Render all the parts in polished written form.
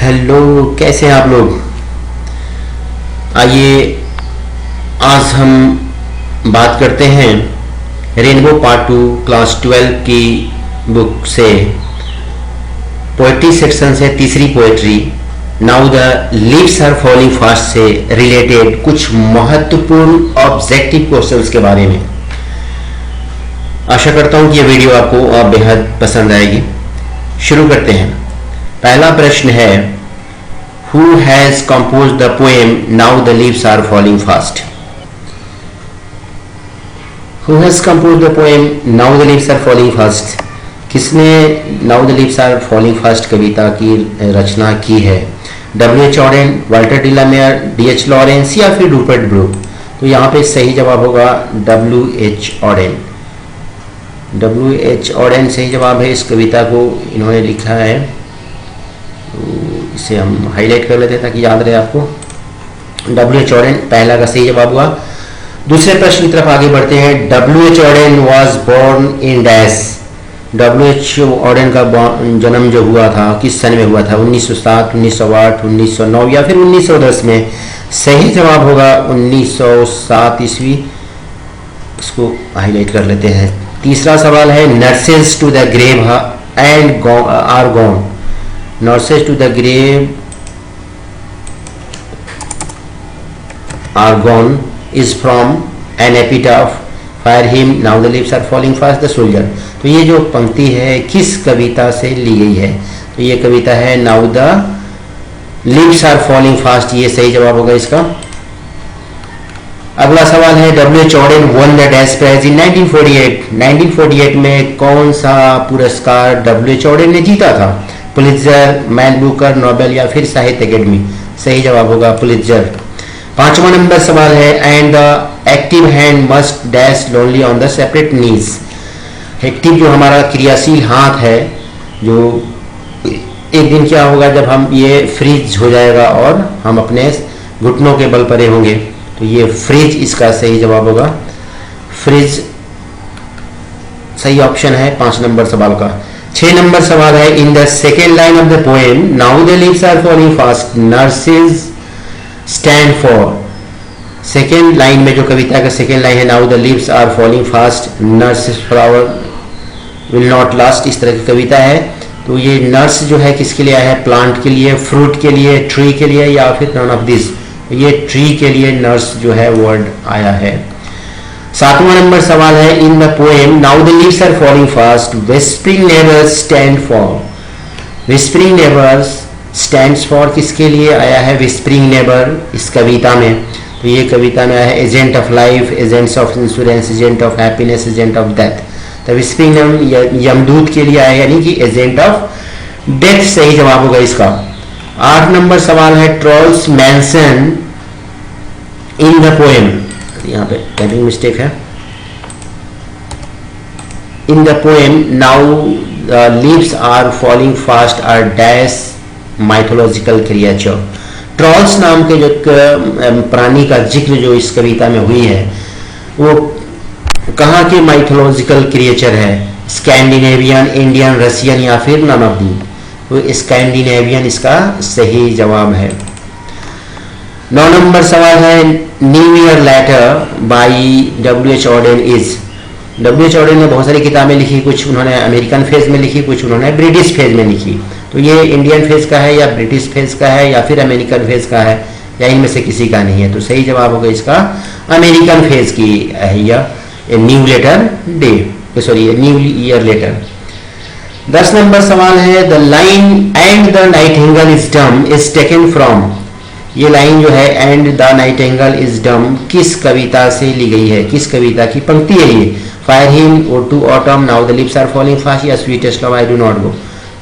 Hello, कैसे हैं आप लोग। आइए आज हम बात करते हैं रेनबो पार्ट 2 क्लास 12 की बुक से पोएट्री सेक्शन से तीसरी poetry now the leaves are falling fast से रिलेटेड कुछ महत्वपूर्ण ऑब्जेक्टिव क्वेश्चंस के बारे में। आशा करता हूं कि यह वीडियो आपको बेहद पसंद आएगी। शुरू करते हैं। पहला प्रश्न है, Who has composed the poem Now the Leaves Are Falling Fast? Who has composed the poem Now the Leaves Are Falling Fast? किसने Now the Leaves Are Falling Fast कविता की रचना की है? W.H. Auden, Walter डिलामेयर, D.H. Lawrence या फिर Rupert Brooke? तो यहाँ पे सही जवाब होगा W.H. Auden। W.H. Auden सही जवाब है। इस कविता को इन्होंने लिखा है, इसे हम हाईलाइट कर लेते हैं ताकि याद रहे आपको। W.H. Auden पहला का सही जवाब हुआ। दूसरे प्रश्न की तरफ आगे बढ़ते हैं। W.H. Auden was born in dash। W.H. Auden का जन्म जो हुआ था किस सन में हुआ था? 1907, 1908, 1909 या फिर 1910 में? सही जवाब होगा 1907 ईस्वी। इसको हाईलाइट कर लेते हैं। तीसरा सवाल है, nurses to the grave and are gone. Nurses to the grave are gone is from an epitaph. Fire him, now the leaves are falling fast, the soldier। तो ये जो पंक्ति है किस कविता से ली गई है? तो ये कविता है Now the leaves are falling fast। ये सही जवाब होगा इसका। अगला सवाल है, W.H. Auden won the Dash Prize in 1948। 1948 में कौन सा पुरस्कार W.H. Auden ने जीता था? पुलित्जर, मैन बुकर, नोबेल या फिर साहित्य अकेडमी? सही जवाब होगा पुलित्जर। पांचवा नंबर सवाल है, and the active hand must dash lonely on the separate knees. Active जो हमारा क्रियाशील हाथ है, जो एक दिन क्या होगा जब हम ये फ्रीज हो जाएगा और हम अपने घुटनों के बल पड़े होंगे। तो ये फ्रीज इसका सही जवाब होगा। फ्रीज सही ऑप्शन है 5 नंबर सवाल का। 6 नंबर सवाल है, in the second line of the poem now the leaves are falling fast nurses stand for. Second line में जो कविता का सेकेंड लाइन है, now the leaves are falling fast nurses flower will not last, इस तरह की कविता है। तो ये नर्स जो है किसके लिए है? प्लांट के लिए, फ्रूट के लिए, ट्री के लिए या फिर नन ऑफ दिस? ये ट्री के लिए नर्स जो है वर्ड आया है। 7वां नंबर सवाल है, in the poem now the leaves are falling fast whispering neighbours stand for. Whispering neighbours stands for किसके लिए आया है? विस्परिंग नेबर इस कविता में। तो ये कविता में आया है, agent of life, agents of insurance, agent of happiness, agent of death. तो विस्परिंग नेबर यमदूत के लिए आया, यानी कि एजेंट ऑफ डेथ सही जवाब होगा इसका। 8 नंबर सवाल है, trolls mention in the poem. यहाँ पे टाइपिंग मिस्टेक है। In the poem now the leaves are falling fast are dash mythological creature. Trolls नाम के जो प्राणी का जिक्र जो इस कविता में हुई है वो कहाँ के माइथोलॉजिकल क्रिएचर है? स्कैंडिनेवियन, इंडियन, रशियन या फिर नन ऑफ दी? तो स्कैंडिनेवियन इसका सही जवाब है। 9 नंबर सवाल है, new year letter by W.H. Auden is. W.H. Auden ने बहुत सारी किताबें लिखी, कुछ उन्होंने अमेरिकन फेज में लिखी, कुछ उन्होंने ब्रिटिश फेज में लिखी। तो ये इंडियन फेज का है या ब्रिटिश फेज का है या फिर अमेरिकन फेज का है या इनमें से किसी का नहीं है? तो सही जवाब होगा इसका अमेरिकन फेज की है या new letter day, sorry new year letter. 10 number सवाल है, the line and the nightingale is dumb is taken from. ये लाइन जो है एंड द नाइटिंगेल इज डम किस कविता से ली गई है? किस कविता की पंक्ति है ये? Fire him, ode to autumn, now the leaves are falling fast या sweetest love I do not go?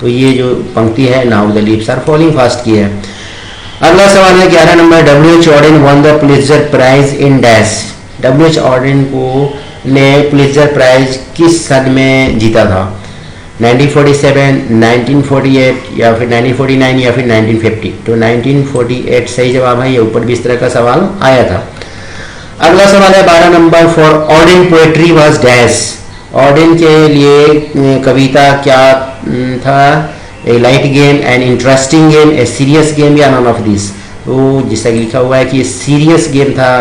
तो ये जो पंक्ति है now the leaves are falling fast की है। अगला सवाल है 11 नंबर, W.H. Auden won the Pulitzer prize in dash. W.H. Auden को ने पुलित्जर प्राइज किस सन में जीता था? 1947, 1948 या फिर 1949 या फिर 1950? तो 1948 सही जवाब है। ये ऊपर भी इस तरह का सवाल आया था। अगला सवाल है 12 नंबर, for Auden poetry was dash. Auden के लिए कविता क्या था? A light game, an interesting game, a serious game या नन ऑफ दिस। तो जैसा कि लिखा हुआ है कि सीरियस गेम था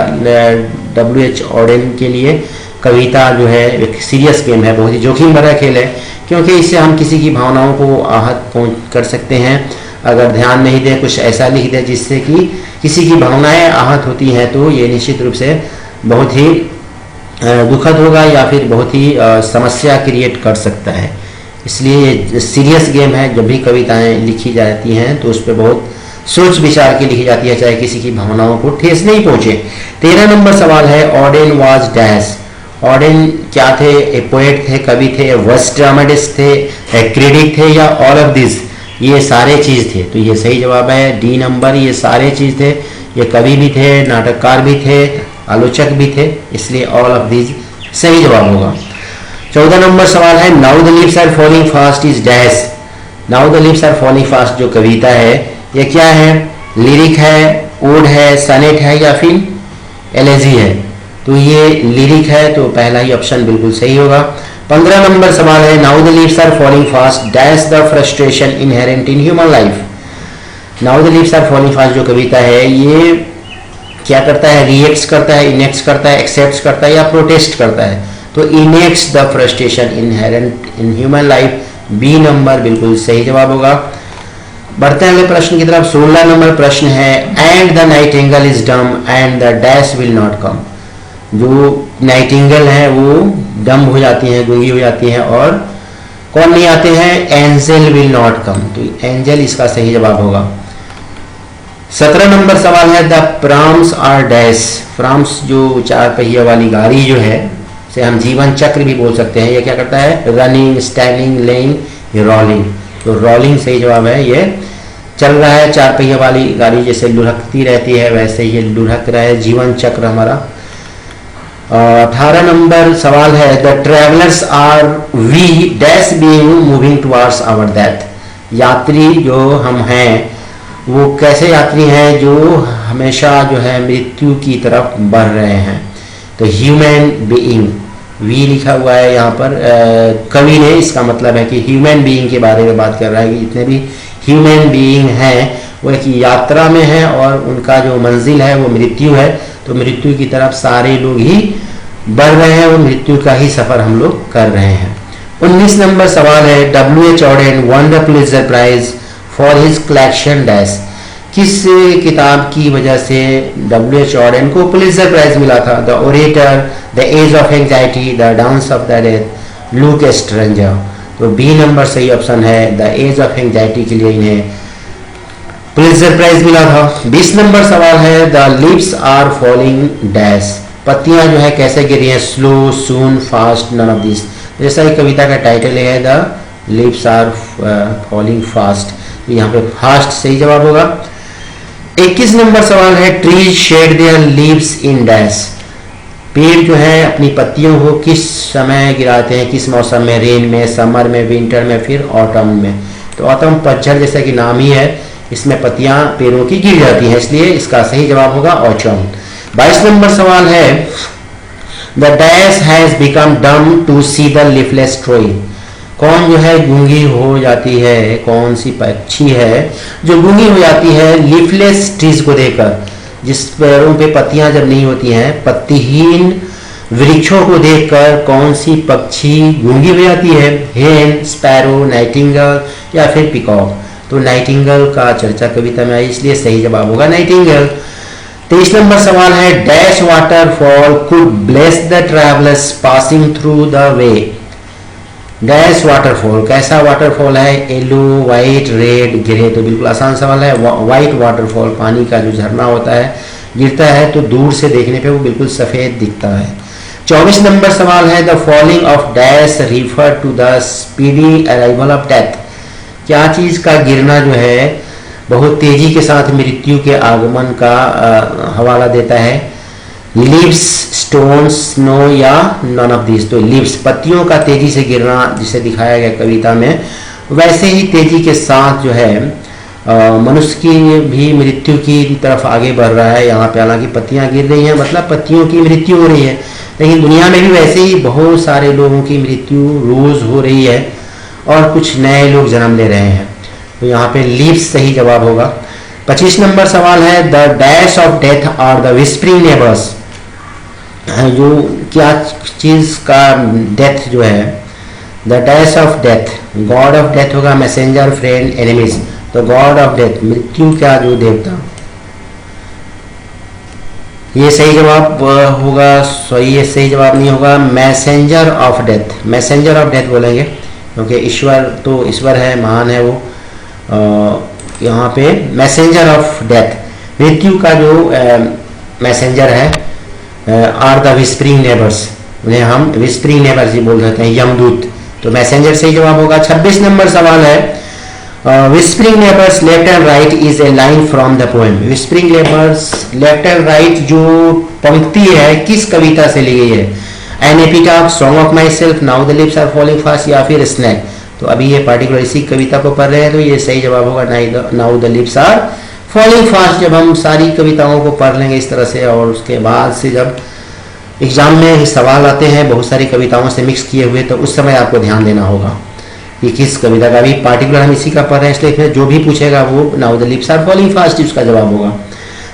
W.H. ऑडेन के लिए। कविता जो है एक सीरियस गेम है, बहुत ही जोखिम भरा खेल है, क्योंकि इससे हम किसी की भावनाओं को आहत कर सकते हैं। अगर ध्यान नहीं दे, कुछ ऐसा लिख दे जिससे कि किसी की भावनाएं आहत होती हैं, तो ये निश्चित रूप से बहुत ही दुखद होगा या फिर बहुत ही समस्या क्रिएट कर सकता है। इसलिए सीरियस गेम है। जब भी कविताएं लिखी जाती हैं तो उस पर बहुत सोच विचार की लिखी जाती है, चाहे किसी की भावनाओं को ठेस नहीं पहुंचे। 13 नंबर सवाल है, ऑडेन वाज डैश। ऑडेन क्या थे? ए पोएट थे, कवि थे, वर्स ड्रामेटिस्ट थे, ए क्रिटिक थे या ऑल ऑफ दिस? ये सारे चीज थे। तो ये सही जवाब है डी नंबर, ये सारे चीज थे। ये कवि भी थे, नाटककार भी थे, आलोचक भी थे, इसलिए ऑल ऑफ दिस सही जवाब होगा। 14 नंबर सवाल है, now the leaves are falling fast is dash. Now the leaves are falling fast जो कविता है, ये क्या है? लिरिक है, ओड है, सनेट है या फिर एलेजी है? तो ये लिरिक है, तो पहला ही ऑप्शन बिल्कुल सही होगा। 15 नंबर सवाल है, now the leaves are falling fast dash the frustration inherent in human life. Now the leaves are falling fast जो कविता है, ये क्या करता है? रिएक्ट्स करता है, इनेक्ट्स करता है, एक्सेप्ट करता है या प्रोटेस्ट करता है? तो enacts the frustration inherent in human life, B number बिल्कुल सही जवाब होगा। बढ़ते हैं अगले प्रश्न की तरफ। 16 नंबर प्रश्न है, एंड द नाइटिंगेल इज डम and the dash will not come. जो नाइटिंगेल है वो डम हो जाती हैं, गूंगी हो जाती हैं, और कौन नहीं आते हैं? Angel will not come. तो एंजल इसका सही जवाब होगा। 17 नंबर सवाल है, द प्राम्स आर डैश। प्राम्स जो 4 पहिया वाली गाड़ी जो है, से हम जीवन चक्र भी बोल सकते हैं। ये क्या करता है? Running, standing, laying, rolling. तो रोलिंग सही जवाब है। ये चल रहा है, 4 पहिया वाली गाड़ी जैसे लुढ़कती रहती है, वैसे ये लुढ़क रहा है, जीवन चक्र हमारा। 18 नंबर सवाल है, the travellers are we dash being moving towards our death. यात्री जो हम हैं वो कैसे यात्री हैं? जो हमेशा जो है मृत्यु की तरफ बढ़ रहे हैं। तो ह्यूमन बीइंग, वी लिखा हुआ है यहाँ पर, कवि ने, इसका मतलब है कि ह्यूमन बीइंग के बारे में बात कर रहा है कि जितने भी ह्यूमन बीइंग हैं वो एक यात्रा में हैं और उनका जो मंजिल है वो मृत्यु है। तो मृत्यु की तरफ सारे लोग ही बढ़ रहे हैं, वो मृत्यु का ही सफर हम लोग कर रहे हैं। 19 नंबर सवाल है, W.H. Auden won the Pulitzer prize for his collection dash. किस किताब की वजह से W.H. ऑडेन को पुलित्जर प्राइज मिला था? The orator, the age of anxiety, the dance of the death, look a stranger. तो बी नंबर सही ऑप्शन है, द एज ऑफ एंग्जाइटी के लिए इन्हें पुलित्जर प्राइज मिला था। 20 नंबर सवाल है, the leaves are falling dash. पत्तियां जो है कैसे गिरी हैं? Slow, soon, fast, none of this. जैसा ही कविता का टाइटल है, the leaves are falling fast, तो यहाँ पे फास्ट सही जवाब होगा। 21 नंबर सवाल है, trees shade there leaves in dash. पेड़ जो है अपनी पत्तियों को किस समय गिराते हैं, किस मौसम में? रेन में, समर में, विंटर में, फिर ऑटम में। तो ऑटम पतझड़ जैसा कि नाम ही है, इसमें पत्तियां पेड़ों की गिर जाती हैं, इसलिए इसका सही जवाब होगा ऑटम। 22 नंबर सवाल है, the dash has become dumb to see the leafless tree. कौन जो है गूंगी हो जाती है? कौन सी पक्षी है जो गूंगी हो जाती है लीफलेस ट्रीज को देखकर? जिस पेड़ों पे पत्तियां जब नहीं होती हैं, पत्तीहीन वृक्षों को देखकर कौन सी पक्षी गूंगी हो जाती है? हेन, स्पैरो, नाइटिंगेल या फिर पिकॉक। तो नाइटिंगेल का चर्चा कविता में आई, इसलिए सही जवाब होगा नाइटिंगेल। 23 नंबर सवाल है, dash waterfall could bless the travellers passing through the way. Dash waterfall, कैसा वाटरफॉल है? Yellow, white, red, grey. तो बिल्कुल आसान सवाल है। व्हाइट वाटरफॉल, पानी का जो झरना होता है, गिरता है तो दूर से देखने पे वो बिल्कुल सफेद दिखता है। 24 नंबर सवाल है, the falling of dash refer to the speedy arrival of death. क्या चीज का गिरना जो है बहुत तेजी के साथ मृत्यु के आगमन का हवाला देता है? लीव्स, स्टोन्स, स्नो या नन ऑफ दिस। तो लीव्स, पत्तियों का तेजी से गिरना जिसे दिखाया गया कविता में, वैसे ही तेजी के साथ जो है मनुष्य की भी मृत्यु की तरफ आगे बढ़ रहा है। यहाँ पे हालांकि पत्तियां गिर रही हैं, मतलब पत्तियों की मृत्यु हो रही है, लेकिन दुनिया में भी वैसे ही बहुत सारे लोगों की मृत्यु रोज हो रही है और कुछ नए लोग जन्म ले रहे हैं। तो यहाँ पे लीव्स सही जवाब होगा। 25 नंबर सवाल है द डैश ऑफ डेथ और द विस्परिंग नेबर्स, जो क्या चीज का डेथ जो है, the dash of death, God of death होगा, मैसेंजर, फ्रेंड, एनिमीज। तो गॉड ऑफ डेथ, मृत्यु का जो देवता, ये सही जवाब होगा। सॉरी, ये सही जवाब नहीं होगा। Messenger of death, messenger of death बोलेंगे, क्योंकि ईश्वर तो ईश्वर है, महान है वो। यहाँ पे मैसेंजर ऑफ डेथ, मृत्यु का जो मैसेंजर है, आर द विस्परिंग नेबर्स, उन्हें हम विस्परिंग नेबर्स ही बोल देते हैं, यमदूत। तो मैसेंजर सही जवाब होगा। 26 नंबर सवाल है whispering neighbours left and right is a line from the poem. Whispering neighbours left and right जो पंक्ति है किस कविता से ली गई है? An epitaph, song of myself, now the lips are falling fast, या फिर स्नैक। तो अभी ये पार्टिकुलर इसी कविता को पढ़ रहे हैं, तो ये सही जवाब होगा now the lips are falling fast. जब हम सारी कविताओं को पढ़ लेंगे इस तरह से, और उसके बाद से जब एग्जाम में सवाल आते हैं बहुत सारी कविताओं से मिक्स किए हुए, तो उस समय आपको ध्यान देना होगा कि किस कविता का। अभी पार्टिकुलर हम इसी का पढ़ रहे हैं, इसलिए जो भी पूछेगा वो now the lips are falling fast उसका जवाब होगा।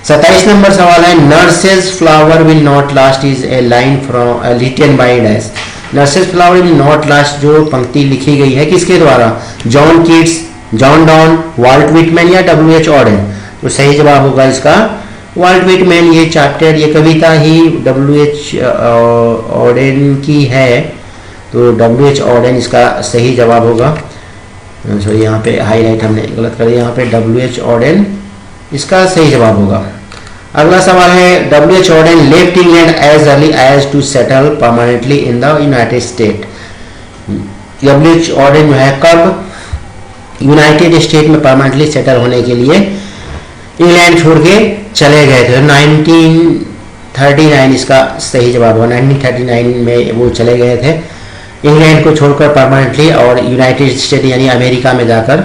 27 नंबर सवाल है nurses flower will not last is a line from written by dash. Nurses flower will not last जो पंक्ति लिखी गई है किसके द्वारा? John Keats, John Donne, Walt Whitman या W.H. ऑडेन। तो सही जवाब होगा इसका वाल्ट विटमैन। ये चैप्टर, ये कविता ही W.H. ऑडेन की है, तो W.H. ऑडेन इसका सही जवाब होगा। सॉरी, यहाँ पे हाईलाइट हमने गलत कर दिया, यहाँ पे W.H. ऑडेन इसका सही जवाब होगा। अगला सवाल है W.H. Auden left England as early as to settle permanently in the United State. W.H. ऑडेन जो है कब यूनाइटेड स्टेट में परमानेंटली सेटल होने के लिए इंग्लैंड छोड़ के चले गए थे? 1939 इसका सही जवाब होगा। 1939 में वो चले गए थे इंग्लैंड को छोड़कर परमानेंटली, और यूनाइटेड स्टेट यानी अमेरिका में जाकर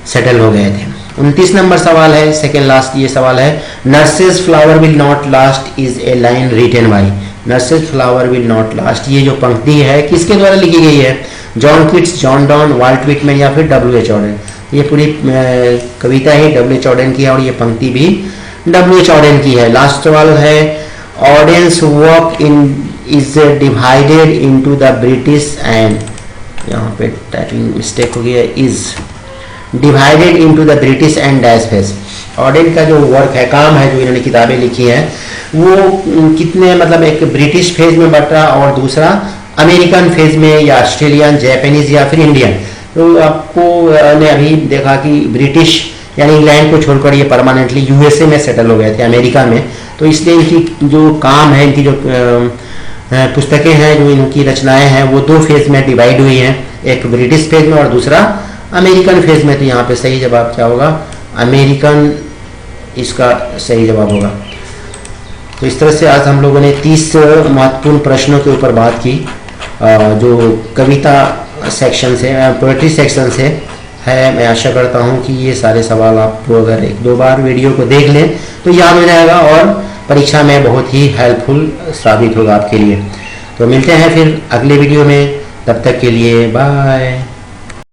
सेटल हो गए थे। 29 नंबर सवाल है, सेकेंड लास्ट ये सवाल है nurses flower will not last is a line written by. Nurses flower will not last, ये जो पंक्ति है किसके द्वारा लिखी गई है? John Keats, John Donne, Walt Whitman या फिर W.H. ऑडेन। ये पूरी कविता ही W.H. ऑडेन की है, और ये पंक्ति भी W.H. ऑडेन की है। लास्ट सवाल है Auden's work in is divided into the British and, यहाँ पे टाइपिंग मिस्टेक हो गया, is divided into the British and dash phase. Auden का जो वर्क है, काम है, जो इन्होंने किताबें लिखी हैं, वो कितने, मतलब एक ब्रिटिश फेज में बट रहा और दूसरा अमेरिकन फेज में, या ऑस्ट्रेलियन, जापानीज या फिर इंडियन। तो आपको ने अभी देखा कि ब्रिटिश यानी इंग्लैंड को छोड़कर ये परमानेंटली USA में सेटल हो गए थे, अमेरिका में। तो इसलिए इनकी जो काम है, इनकी जो पुस्तकें हैं, जो इनकी रचनाएं हैं, वो दो फेज में डिवाइड हुई हैं, एक ब्रिटिश फेज में और दूसरा अमेरिकन फेज में। तो यहाँ पे सही जवाब क्या होगा? अमेरिकन इसका सही जवाब होगा। तो इस तरह से आज हम लोगों ने 30 महत्वपूर्ण प्रश्नों के ऊपर बात की, जो कविता सेक्शन से, पोएट्री सेक्शन से है। मैं आशा करता हूँ कि ये सारे सवाल आप अगर 1-2 बार वीडियो को देख लें तो याद हो जाएगा, और परीक्षा में बहुत ही हेल्पफुल साबित होगा आपके लिए। तो मिलते हैं फिर अगले वीडियो में, तब तक के लिए बाय।